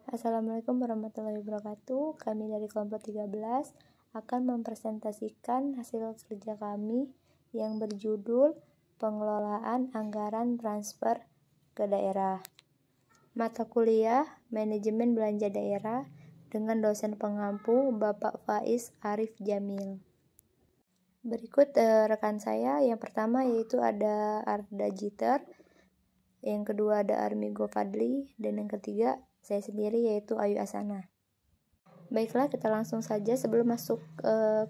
Assalamualaikum warahmatullahi wabarakatuh. Kami dari kelompok 13 akan mempresentasikan hasil kerja kami yang berjudul Pengelolaan Anggaran Transfer ke Daerah. Mata kuliah Manajemen Belanja Daerah dengan dosen pengampu Bapak Faiz Arif Jamil. Berikut rekan saya. Yang pertama yaitu ada Arda Jiter, yang kedua ada Armigo Fadli, dan yang ketiga saya sendiri yaitu Ayu Asana. Baiklah, kita langsung saja. Sebelum masuk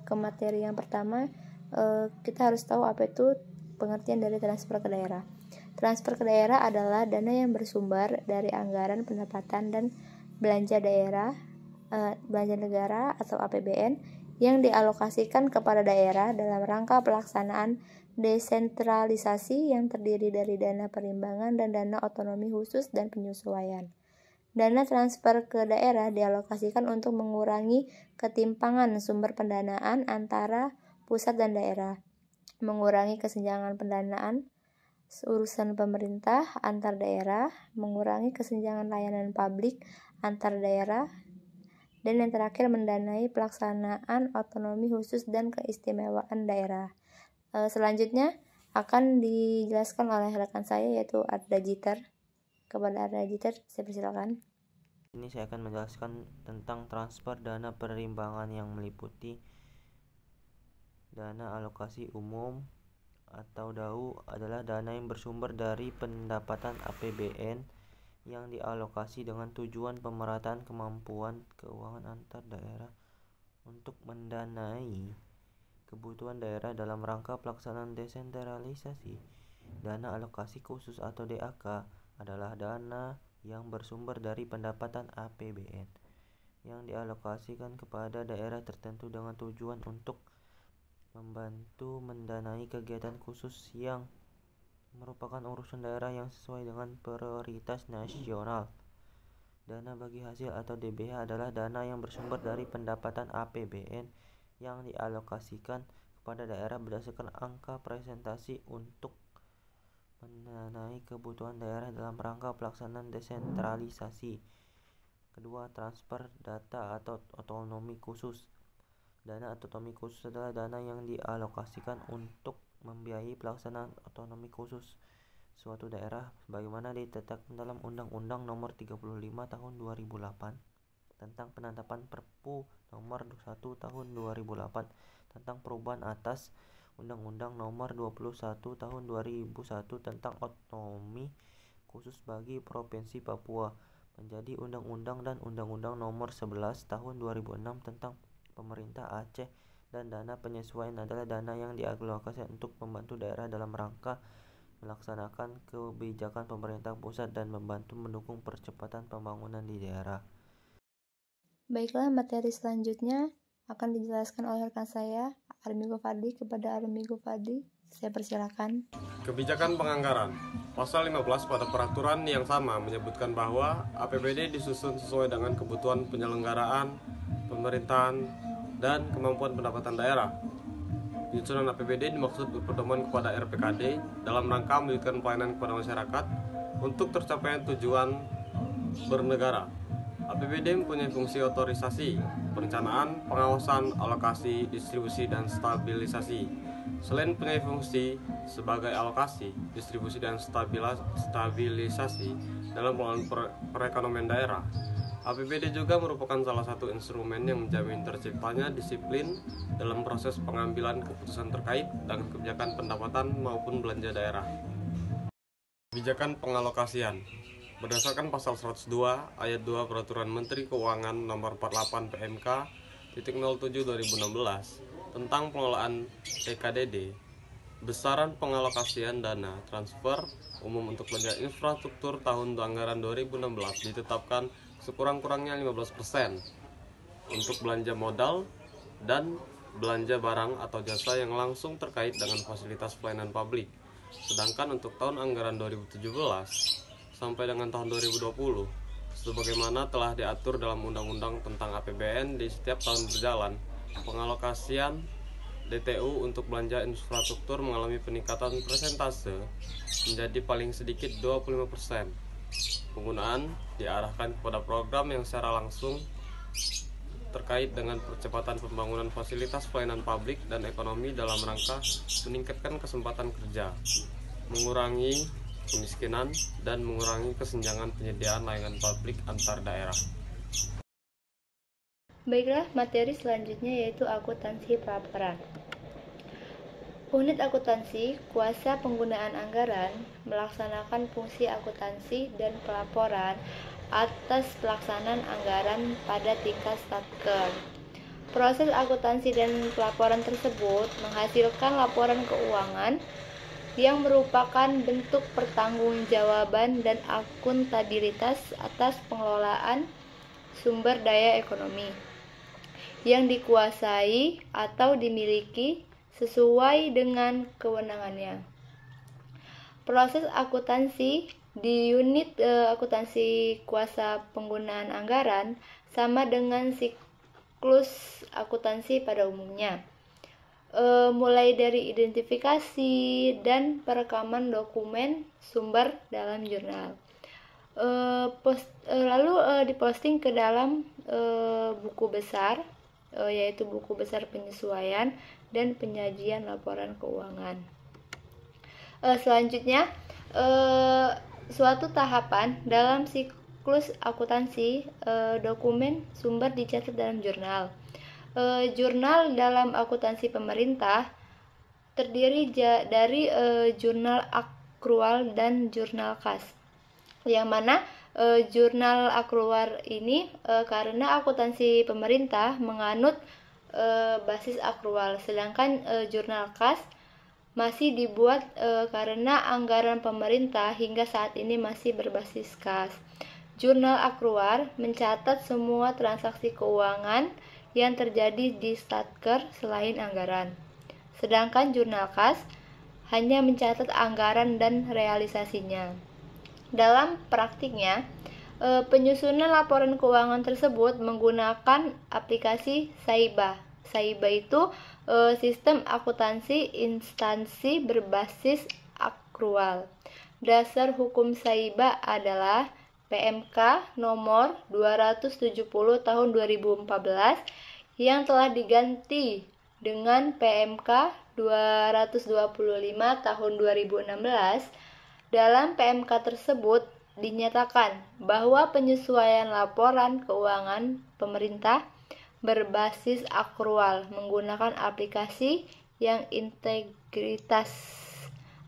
ke materi yang pertama, kita harus tahu apa itu pengertian dari transfer ke daerah. Transfer ke daerah adalah dana yang bersumber dari anggaran pendapatan dan belanja daerah, belanja negara atau APBN yang dialokasikan kepada daerah dalam rangka pelaksanaan desentralisasi yang terdiri dari dana perimbangan dan dana otonomi khusus dan penyesuaian. Dana transfer ke daerah dialokasikan untuk mengurangi ketimpangan sumber pendanaan antara pusat dan daerah, mengurangi kesenjangan pendanaan urusan pemerintah antar daerah, mengurangi kesenjangan layanan publik antar daerah, dan yang terakhir mendanai pelaksanaan otonomi khusus dan keistimewaan daerah. Selanjutnya akan dijelaskan oleh rekan saya yaitu Arda Jiter. Kepada Arda Jiter, saya persilakan. Ini saya akan menjelaskan tentang transfer dana perimbangan yang meliputi dana alokasi umum atau DAU adalah dana yang bersumber dari pendapatan APBN yang dialokasi dengan tujuan pemerataan kemampuan keuangan antar daerah untuk mendanai kebutuhan daerah dalam rangka pelaksanaan desentralisasi. Dana alokasi khusus atau DAK adalah dana yang bersumber dari pendapatan APBN yang dialokasikan kepada daerah tertentu dengan tujuan untuk membantu mendanai kegiatan khusus yang merupakan urusan daerah yang sesuai dengan prioritas nasional. Dana bagi hasil atau DBH adalah dana yang bersumber dari pendapatan APBN yang dialokasikan kepada daerah berdasarkan angka presentasi untuk mendanai kebutuhan daerah dalam rangka pelaksanaan desentralisasi. Kedua, transfer data atau otonomi khusus. Dana otonomi khusus adalah dana yang dialokasikan untuk membiayai pelaksanaan otonomi khusus suatu daerah sebagaimana ditetapkan dalam Undang-Undang Nomor 35 Tahun 2008 tentang penetapan Perpu Nomor 1 Tahun 2008 tentang perubahan atas Undang-Undang Nomor 21 Tahun 2001 tentang otonomi khusus bagi Provinsi Papua menjadi undang-undang dan Undang-Undang Nomor 11 Tahun 2006 tentang Pemerintah Aceh, dan dana penyesuaian adalah dana yang dialokasikan untuk membantu daerah dalam rangka melaksanakan kebijakan pemerintah pusat dan membantu mendukung percepatan pembangunan di daerah. Baiklah, materi selanjutnya akan dijelaskan oleh rekan saya Armigo Fadli. Kepada Armigo Fadli, saya persilakan. Kebijakan penganggaran. Pasal 15 pada peraturan yang sama menyebutkan bahwa APBD disusun sesuai dengan kebutuhan penyelenggaraan, pemerintahan, dan kemampuan pendapatan daerah. Penyusunan APBD dimaksud berpedoman kepada RPKD dalam rangka mewujudkan pelayanan kepada masyarakat untuk tercapainya tujuan bernegara. APBD mempunyai fungsi otorisasi, perencanaan, pengawasan, alokasi, distribusi, dan stabilisasi. Selain mempunyai fungsi sebagai alokasi, distribusi, dan stabilisasi dalam pengelolaan perekonomian daerah, APBD juga merupakan salah satu instrumen yang menjamin terciptanya disiplin dalam proses pengambilan keputusan terkait dengan kebijakan pendapatan maupun belanja daerah. Kebijakan pengalokasian. Berdasarkan pasal 102 ayat 2 Peraturan Menteri Keuangan Nomor 48 PMK .07 2016 tentang pengelolaan TKDD, besaran pengalokasian dana transfer umum untuk belanja infrastruktur tahun anggaran 2016 ditetapkan sekurang-kurangnya 15% untuk belanja modal dan belanja barang atau jasa yang langsung terkait dengan fasilitas pelayanan publik. Sedangkan untuk tahun anggaran 2017 sampai dengan tahun 2020, sebagaimana telah diatur dalam Undang-Undang tentang APBN di setiap tahun berjalan, pengalokasian DTU untuk belanja infrastruktur mengalami peningkatan persentase menjadi paling sedikit 25%. Penggunaan diarahkan kepada program yang secara langsung terkait dengan percepatan pembangunan fasilitas pelayanan publik dan ekonomi dalam rangka meningkatkan kesempatan kerja, mengurangi kemiskinan, dan mengurangi kesenjangan penyediaan layanan publik antar daerah. Baiklah, materi selanjutnya yaitu akuntansi pelaporan. Unit akuntansi, kuasa penggunaan anggaran, melaksanakan fungsi akuntansi dan pelaporan atas pelaksanaan anggaran pada tingkat Satker. Proses akuntansi dan pelaporan tersebut menghasilkan laporan keuangan yang merupakan bentuk pertanggungjawaban dan akuntabilitas atas pengelolaan sumber daya ekonomi yang dikuasai atau dimiliki sesuai dengan kewenangannya. Proses akuntansi di unit akuntansi kuasa penggunaan anggaran sama dengan siklus akuntansi pada umumnya, mulai dari identifikasi dan perekaman dokumen sumber dalam jurnal, lalu diposting ke dalam buku besar, yaitu buku besar penyesuaian dan penyajian laporan keuangan. Selanjutnya, suatu tahapan dalam siklus akuntansi, dokumen sumber dicatat dalam jurnal. Jurnal dalam akuntansi pemerintah terdiri dari jurnal akrual dan jurnal kas, yang mana jurnal akrual ini karena akuntansi pemerintah menganut basis akrual, sedangkan jurnal kas masih dibuat karena anggaran pemerintah hingga saat ini masih berbasis kas. Jurnal akrual mencatat semua transaksi keuangan yang terjadi di Satker selain anggaran. Sedangkan jurnal kas hanya mencatat anggaran dan realisasinya. Dalam praktiknya, penyusunan laporan keuangan tersebut menggunakan aplikasi Saiba. Saiba itu sistem akuntansi instansi berbasis akrual. Dasar hukum Saiba adalah PMK nomor 270 tahun 2014 yang telah diganti dengan PMK 225 tahun 2016. Dalam PMK tersebut dinyatakan bahwa penyesuaian laporan keuangan pemerintah berbasis akrual menggunakan aplikasi yang integritas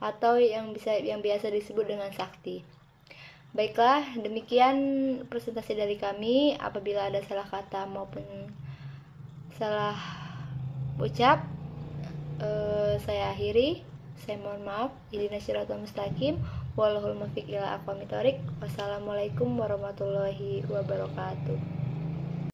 atau yang biasa disebut dengan sakti. Baiklah, demikian presentasi dari kami. Apabila ada salah kata maupun salah ucap, saya akhiri. Saya mohon maaf. Ihdinas siratal mustaqim. Wallahul muwaffiq ila aqwamit thoriq. Wassalamualaikum warahmatullahi wabarakatuh.